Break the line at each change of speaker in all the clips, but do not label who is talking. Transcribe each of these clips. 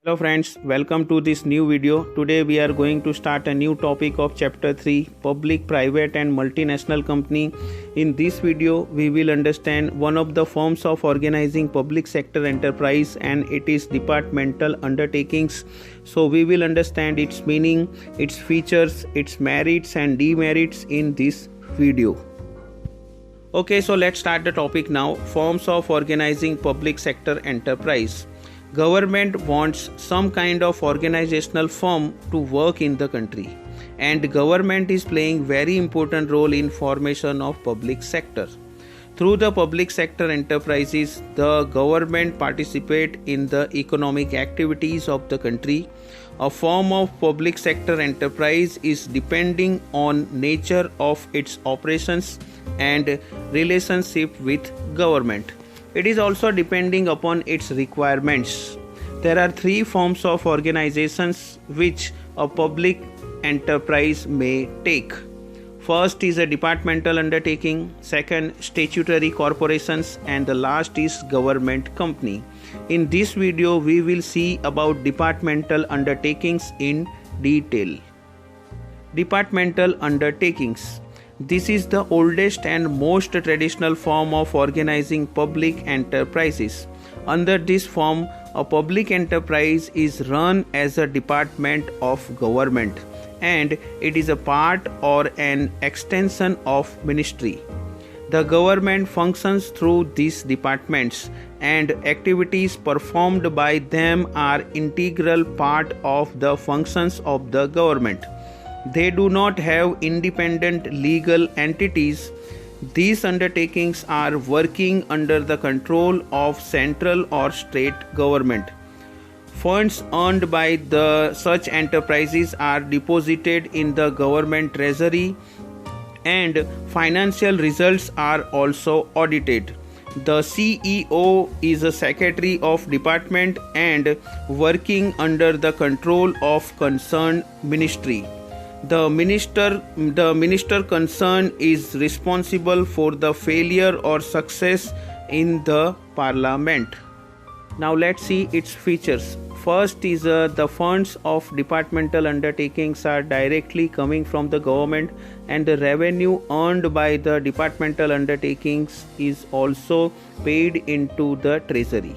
Hello friends, welcome to this new video. Today we are going to start a new topic of chapter 3, public, private and multinational company. In this video we will understand one of the forms of organizing public sector enterprise, and it is departmental undertakings. So we will understand its meaning, its features, its merits and demerits in this video. Okay, so let's start the topic now. Forms of organizing public sector enterprise. Government wants some kind of organizational form to work in the country, and government is playing very important role in formation of public sector. Through the public sector enterprises, the government participate in the economic activities of the country. A form of public sector enterprise is depending on nature of its operations and relationship with government. It is also depending upon its requirements. There are three forms of organizations which a public enterprise may take. First is a departmental undertaking, second statutory corporations, and the last is government company. In this video we will see about departmental undertakings in detail. Departmental undertakings. This is the oldest and most traditional form of organizing public enterprises. Under this form, a public enterprise is run as a department of government, and it is a part or an extension of ministry. The government functions through these departments, and activities performed by them are integral part of the functions of the government. They do not have independent legal entities. These undertakings are working under the control of central or state government. Funds earned by such enterprises are deposited in the government treasury, and financial results are also audited. The CEO is a secretary of department and working under the control of concerned ministry. The minister concerned is responsible for the failure or success in the parliament. Now let's see its features. First is the funds of departmental undertakings are directly coming from the government, and the revenue earned by the departmental undertakings is also paid into the treasury.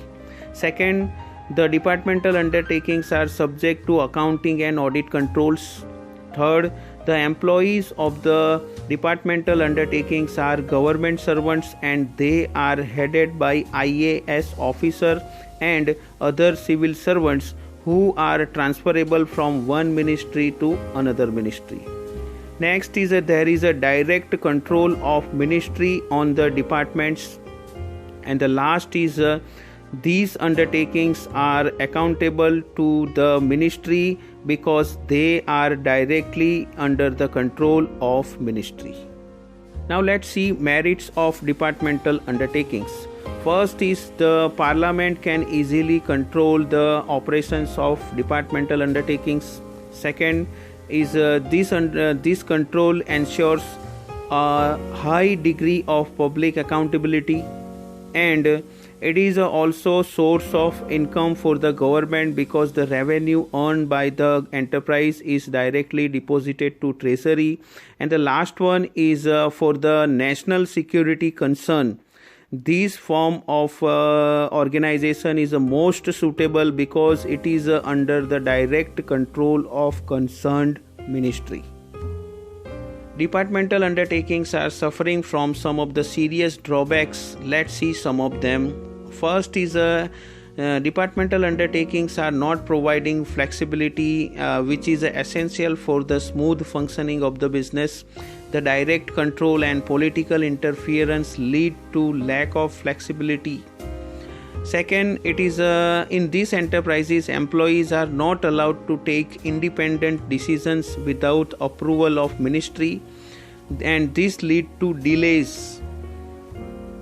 Second, the departmental undertakings are subject to accounting and audit controls. Third, the employees of the departmental undertakings are government servants, and they are headed by IAS officer and other civil servants who are transferable from one ministry to another ministry. Next is there is a direct control of ministry on the departments, and the last is these undertakings are accountable to the ministry because they are directly under the control of ministry. Now let's see merits of departmental undertakings. First is the parliament can easily control the operations of departmental undertakings. Second is this control ensures a high degree of public accountability, and it is also source of income for the government because the revenue earned by the enterprise is directly deposited to treasury. And the last one is for the national security concern. This form of organization is the most suitable because it is under the direct control of concerned ministry. Departmental undertakings are suffering from some of the serious drawbacks. Let's see some of them. First is departmental undertakings are not providing flexibility, which is essential for the smooth functioning of the business. The direct control and political interference lead to lack of flexibility. Second, it is in these enterprises, employees are not allowed to take independent decisions without approval of ministry, and this lead to delays.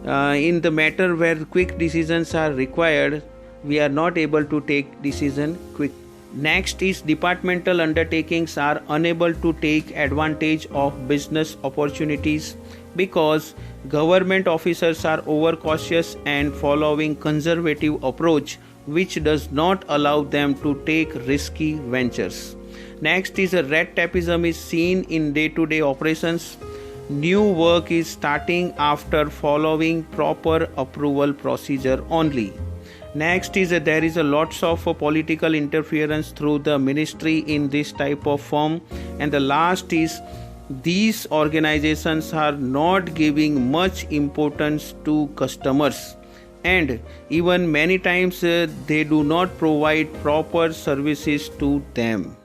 In the matter where quick decisions are required, we are not able to take decision quick. Next is departmental undertakings are unable to take advantage of business opportunities because government officers are overcautious and following conservative approach which does not allow them to take risky ventures. Next is a red tapeism is seen in day-to-day operations. New work is starting after following proper approval procedure only. Next is there is a lots of political interference through the ministry in this type of firm. And the last is these organizations are not giving much importance to customers, and even many times they do not provide proper services to them.